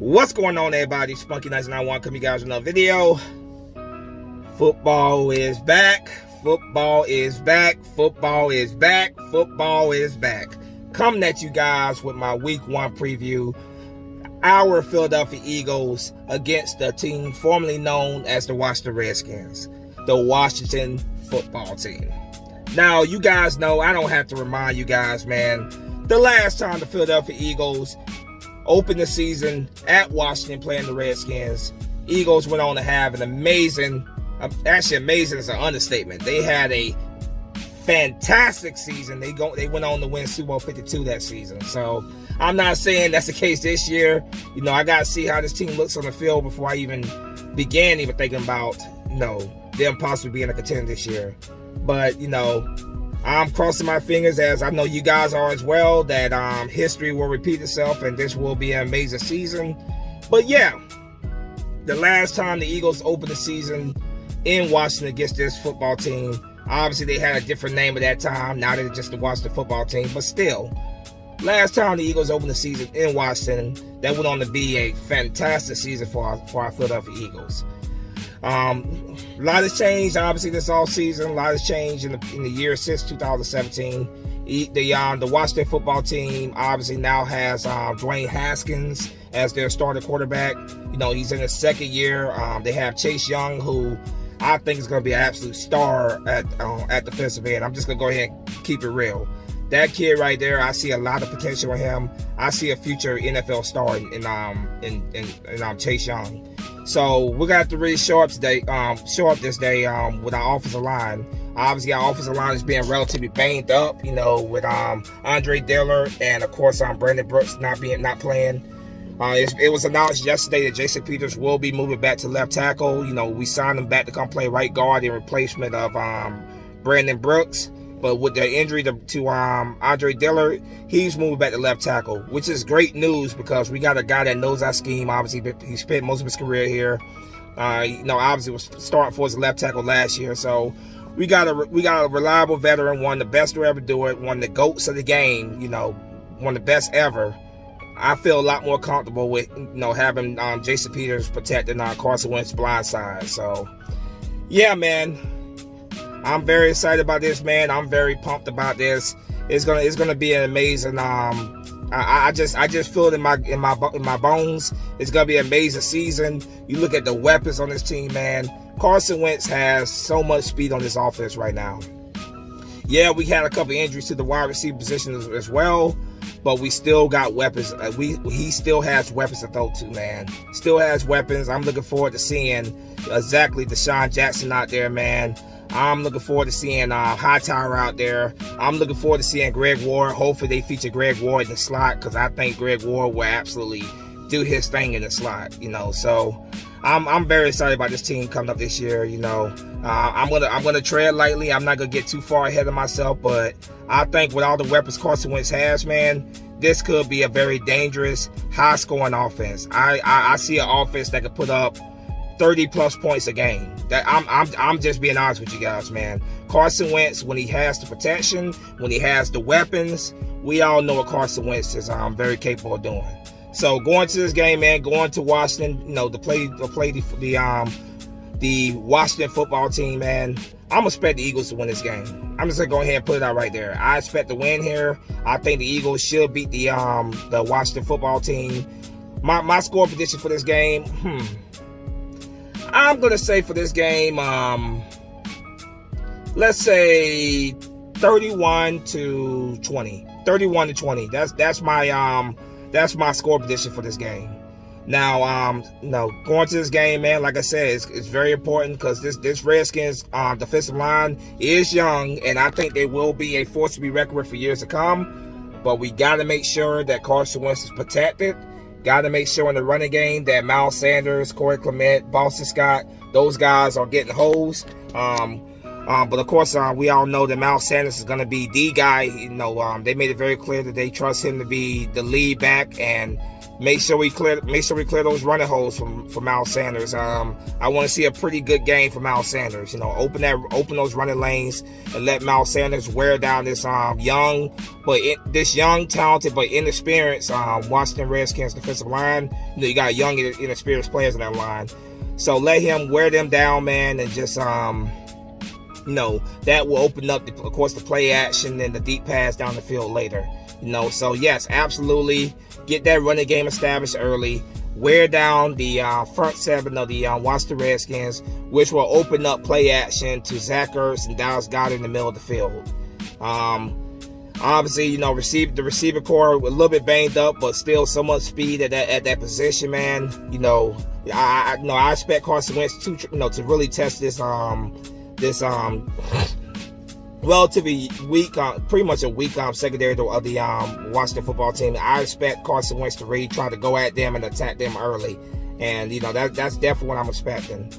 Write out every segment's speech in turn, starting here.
What's going on, everybody? Spunky991 coming you guys with another video. Football is back. Football is back. Football is back. Football is back. Coming at you guys with my week 1 preview. Our Philadelphia Eagles against the team formerly known as the Washington Redskins, the Washington football team. Now, you guys know, I don't have to remind you guys, man, the last time the Philadelphia Eagles opened the season at Washington playing the Redskins, Eagles went on to have an amazing, actually amazing is an understatement. They had a fantastic season. They went on to win Super Bowl 52 that season. So I'm not saying that's the case this year. You know, I got to see how this team looks on the field before I even began thinking about, them possibly being a contender this year. But, I'm crossing my fingers, as I know you guys are as well, that history will repeat itself and this will be an amazing season. But yeah, the last time the Eagles opened the season in Washington against this football team, obviously they had a different name at that time. Now they're just the Washington football team. But still, last time the Eagles opened the season in Washington, that went on to be a fantastic season for our Philadelphia Eagles. A lot has changed, obviously, this offseason. A lot has changed in the year since 2017. The Washington football team obviously now has Dwayne Haskins as their starting quarterback. He's in his second year. They have Chase Young, who I think is going to be an absolute star at defensive end. I'm just going to go ahead and keep it real. That kid right there, I see a lot of potential in him. I see a future NFL star in Chase Young. So we're gonna have to really show up this day with our offensive line. Obviously, our offensive line is being relatively banged up, with Andre Dillard and of course Brandon Brooks not playing. It was announced yesterday that Jason Peters will be moving back to left tackle. We signed him back to come play right guard in replacement of Brandon Brooks. But with the injury to Andre Dillard, he's moving back to left tackle, which is great news because we got a guy that knows our scheme. Obviously, he spent most of his career here. Obviously was starting for his left tackle last year. So we got a reliable veteran, one of the best to ever do it, one of the GOATs of the game. One of the best ever. I feel a lot more comfortable with having Jason Peters protecting Carson Wentz's blind side. So yeah, man. I'm very excited about this, man. I'm very pumped about this. It's gonna be an amazing. I just feel it in my bones. It's gonna be an amazing season. You look at the weapons on this team, man. Carson Wentz has so much speed on this offense right now. Yeah, we had a couple injuries to the wide receiver position as well, but we still got weapons. He still has weapons to throw to, man. Still has weapons. I'm looking forward to seeing exactly Deshaun Jackson out there, man. I'm looking forward to seeing Hightower out there. I'm looking forward to seeing Greg Ward. Hopefully they feature Greg Ward in the slot because I think Greg Ward will absolutely do his thing in the slot. So I'm very excited about this team coming up this year. I'm gonna tread lightly. I'm not gonna get too far ahead of myself, but I think with all the weapons Carson Wentz has, man, this could be a very dangerous, high-scoring offense. I see an offense that could put up 30+ points a game. That I'm just being honest with you guys, man. Carson Wentz, when he has the protection, when he has the weapons, we all know what Carson Wentz is very capable of doing. So going to this game, man, going to Washington, to play the Washington football team, man. I'm expect the Eagles to win this game. I'm just gonna go ahead and put it out right there. I expect to win here. I think the Eagles should beat the Washington football team. My score prediction for this game, I'm going to say for this game, let's say 31-20. 31-20. That's my score prediction for this game. Now, going to this game, man, like I said, it's very important because this Redskins defensive line is young, and I think they will be a force to be reckoned with for years to come. But we got to make sure that Carson Wentz is protected. Got to make sure in the running game that Miles Sanders, Corey Clement, Boston Scott, those guys are getting hosed. But of course, we all know that Miles Sanders is going to be the guy. They made it very clear that they trust him to be the lead back, and Make sure we clear those running holes from Miles Sanders. I want to see a pretty good game from Miles Sanders. You know, open those running lanes and let Miles Sanders wear down this young, talented but inexperienced Washington Redskins defensive line. You know, you got young, inexperienced players in that line, so let him wear them down, man, and just you know, that will open up, of course, the play action and the deep pass down the field later. You know, so yes, absolutely. Get that running game established early. Wear down the front seven of the Washington Redskins, which will open up play action to Zach Ertz and Dallas Goedert in the middle of the field. Obviously, you know, the receiver core a little bit banged up, but still so much speed at that position, man. You know, I expect Carson Wentz to really test this relatively weak, pretty much a weak secondary of the Washington football team. I expect Carson Wentz to really try to go at them and attack them early, and you know that's definitely what I'm expecting.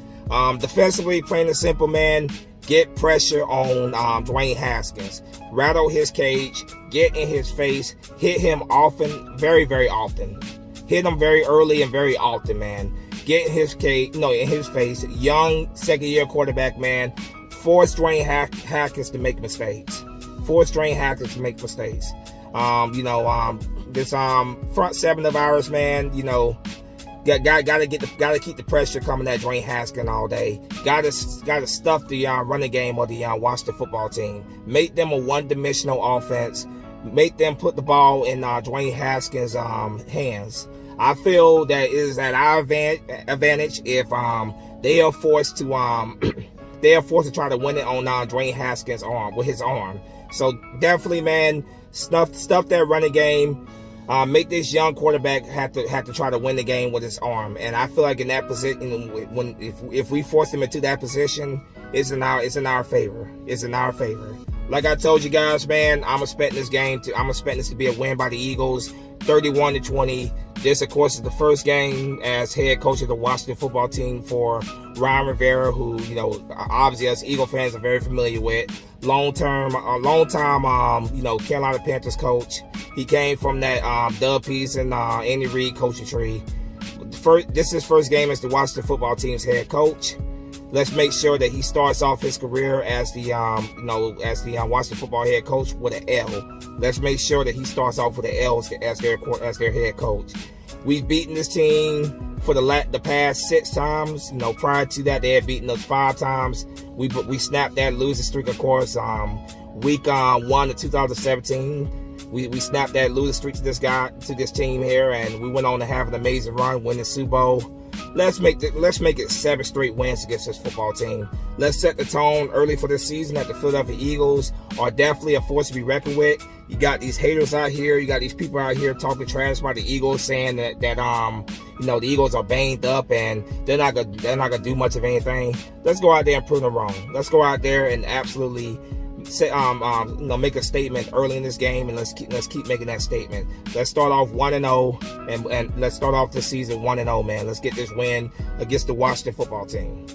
Defensively, plain and simple, man. Get pressure on Dwayne Haskins. Rattle his cage. Get in his face. Hit him often, very, very often. Hit him very early and very often, man. Get in his cage, in his face. Young second-year quarterback, man. Force Dwayne Haskins to make mistakes. Force Dwayne Haskins to make mistakes. This front seven of ours, man. You know, gotta keep the pressure coming at Dwayne Haskins all day. Gotta stuff the running game of the Washington football team. Make them a one-dimensional offense. Make them put the ball in Dwayne Haskins' hands. I feel that it is at our advantage if they are forced to try to win it on Dwayne Haskins' arm, with his arm. So definitely, man, stuff that running game. Make this young quarterback have to try to win the game with his arm. And I feel like in that position, if we force him into that position, it's in our favor. It's in our favor. Like I told you guys, man, I'm expecting this to be a win by the Eagles, 31-20. This, of course, is the first game as head coach of the Washington football team for Ron Rivera, who, you know, obviously us Eagle fans are very familiar with. Long-time, Carolina Panthers coach. He came from that Doug Peterson and Andy Reid coaching tree. This is his first game as the Washington football team's head coach. Let's make sure that he starts off his career as the Washington football head coach with an L. Let's make sure that he starts off with an L as their head coach. We've beaten this team for the past 6 times. You know, prior to that, they had beaten us 5 times. We snapped that losing streak, of course. Week 1 of 2017, we snapped that losing streak to this team here, and we went on to have an amazing run, winning Super Bowl. Let's make it 7 straight wins against this football team. Let's set the tone early for this season that the Philadelphia Eagles are definitely a force to be reckoned with. You got these haters out here. You got these people out here talking trash about the Eagles, saying that the Eagles are banged up and they're not gonna do much of anything. Let's go out there and prove them wrong. Let's go out there and absolutely make a statement early in this game, and let's keep making that statement. Let's start off 1-0, and let's start off the season 1-0, man. Let's get this win against the Washington football team.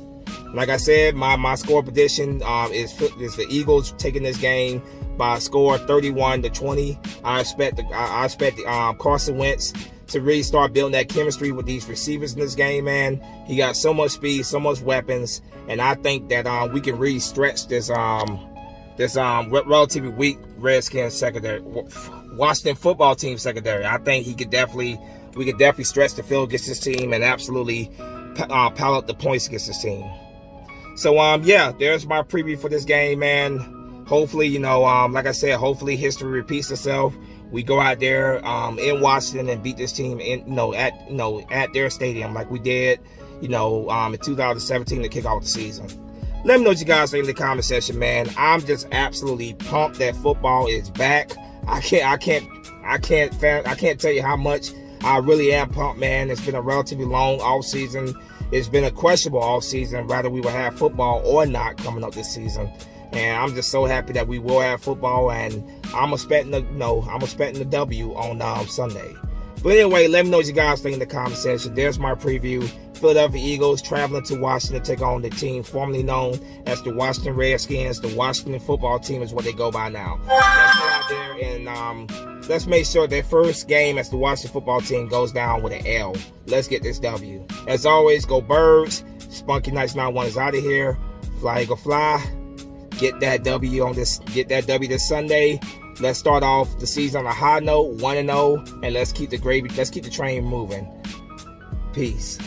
Like I said, my score prediction is the Eagles taking this game by a score of 31-20. I expect Carson Wentz to really start building that chemistry with these receivers in this game, man. He got so much speed, so much weapons, and I think that we can really stretch this relatively weak Redskins secondary, Washington football team secondary. I think we could definitely stretch the field against this team and absolutely pile up the points against this team. So yeah, there's my preview for this game, man. Hopefully, like I said, hopefully history repeats itself. We go out there in Washington and beat this team at their stadium like we did, in 2017 to kick off the season. Let me know what you guys think in the comment section, man. I'm just absolutely pumped that football is back. I can't tell you how much I really am pumped, man. It's been a relatively long off season. It's been a questionable off season, whether we will have football or not coming up this season. And I'm just so happy that we will have football, and I'm expecting the W on Sunday. But anyway, let me know what you guys think in the comment section. There's my preview. Philadelphia Eagles traveling to Washington to take on the team formerly known as the Washington Redskins. The Washington football team is what they go by now. Let's go out there and let's make sure their first game as the Washington football team goes down with an L. Let's get this W. As always, go Birds. Spunky Nights 91 is out of here. Fly Eagle Fly. Get that W on this. Get that W this Sunday. Let's start off the season on a high note, 1-0, and let's keep the gravy. Let's keep the train moving. Peace.